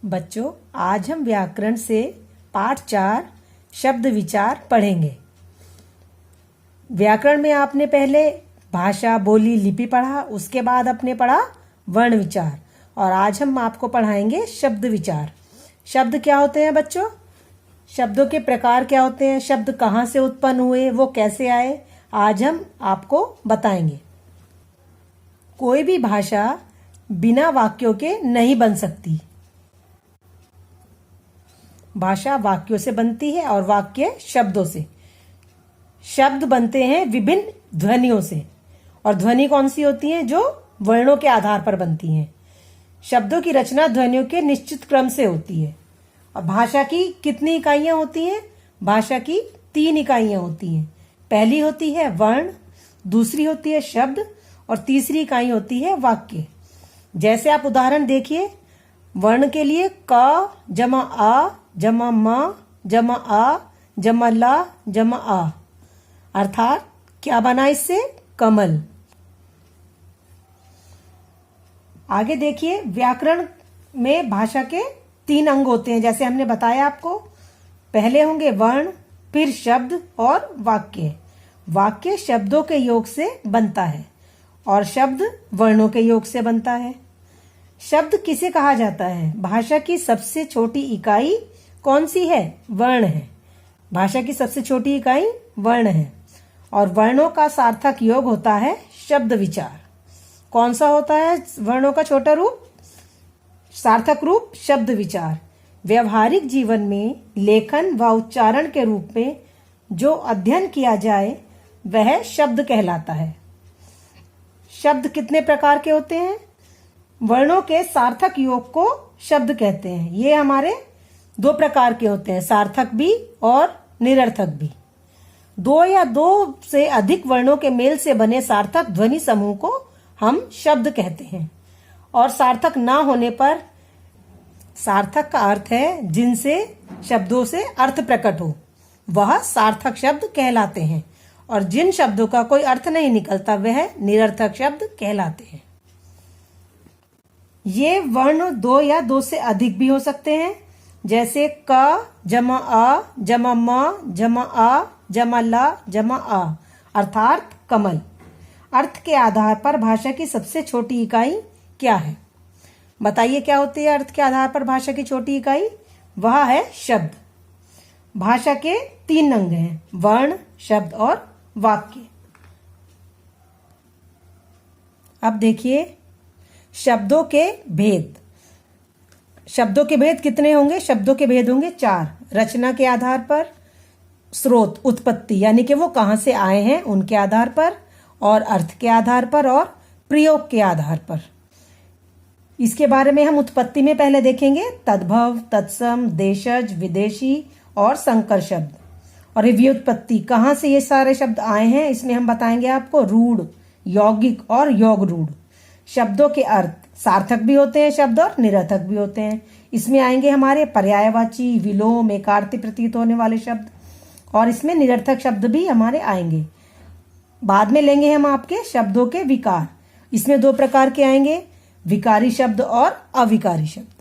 बच्चों, आज हम व्याकरण से पाठ 4 शब्द विचार पढ़ेंगे। व्याकरण में आपने पहले भाषा, बोली, लिपि पढ़ा, उसके बाद आपने पढ़ा वर्ण विचार, और आज हम आपको पढ़ाएंगे शब्द विचार। शब्द क्या होते हैं बच्चों? शब्दों के प्रकार क्या होते हैं? शब्द कहाँ से उत्पन्न हुए, वो कैसे आए, आज हम आपको बताएंगे। कोई भी भाषा बिना वाक्यों के नहीं बन सकती। भाषा वाक्यों से बनती है और वाक्य शब्दों से। शब्द बनते हैं विभिन्न ध्वनियों से, और ध्वनि कौन सी होती है? जो वर्णों के आधार पर बनती हैं। शब्दों की रचना ध्वनियों के निश्चित क्रम से होती है। और भाषा की कितनी इकाइयां होती हैं? भाषा की 3 इकाइयां होती हैं। पहली होती है वर्ण, दूसरी होती है शब्द, और तीसरी इकाई होती है वाक्य। जैसे आप उदाहरण देखिए, वर्ण के लिए क जमा आ जमा म जमा आ जमा ला जमा आ, अर्थात क्या बना इससे? कमल। आगे देखिए, व्याकरण में भाषा के 3 अंग होते हैं, जैसे हमने बताया आपको। पहले होंगे वर्ण, फिर शब्द और वाक्य। वाक्य शब्दों के योग से बनता है और शब्द वर्णों के योग से बनता है। शब्द किसे कहा जाता है? भाषा की सबसे छोटी इकाई कौन सी है? वर्ण है। भाषा की सबसे छोटी इकाई वर्ण है, और वर्णों का सार्थक योग होता है शब्द विचार। कौन सा होता है वर्णों का छोटा रूप? सार्थक रूप शब्द विचार। व्यवहारिक जीवन में लेखन व उच्चारण के रूप में जो अध्ययन किया जाए वह शब्द कहलाता है। शब्द कितने प्रकार के होते हैं? वर्णों के सार्थक योग को शब्द कहते हैं। ये हमारे 2 प्रकार के होते हैं, सार्थक भी और निरर्थक भी। 2 या 2 से अधिक वर्णों के मेल से बने सार्थक ध्वनि समूह को हम शब्द कहते हैं। और सार्थक ना होने पर, सार्थक का अर्थ है जिनसे शब्दों से अर्थ प्रकट हो, वह सार्थक शब्द कहलाते हैं, और जिन शब्दों का कोई अर्थ नहीं निकलता वह निरर्थक शब्द कहलाते हैं। ये वर्ण 2 या 2 से अधिक भी हो सकते हैं, जैसे क जमा आ जमा म जमा आ जमा ला जमा आ, अर्थात कमल। अर्थ के आधार पर भाषा की सबसे छोटी इकाई क्या है? बताइए क्या होती है अर्थ के आधार पर भाषा की छोटी इकाई? वह है शब्द। भाषा के 3 अंग हैं, वर्ण, शब्द और वाक्य। अब देखिए शब्दों के भेद। शब्दों के भेद कितने होंगे? शब्दों के भेद होंगे 4। रचना के आधार पर, स्रोत, उत्पत्ति यानी कि वो कहां से आए हैं उनके आधार पर, और अर्थ के आधार पर, और प्रयोग के आधार पर। इसके बारे में हम उत्पत्ति में पहले देखेंगे। तद्भव, तत्सम, देशज, विदेशी और संकर शब्द। और व्युत्पत्ति, कहां से ये सारे शब्द आए हैं, इसमें हम बताएंगे आपको रूढ़, यौगिक और योग रूढ़। शब्दों के अर्थ, सार्थक भी होते हैं शब्द और निरर्थक भी होते हैं। इसमें आएंगे हमारे पर्यायवाची, विलोम, एकार्थी प्रतीत होने वाले शब्द, और इसमें निरर्थक शब्द भी हमारे आएंगे। बाद में लेंगे हम आपके शब्दों के विकार। इसमें 2 प्रकार के आएंगे, विकारी शब्द और अविकारी शब्द।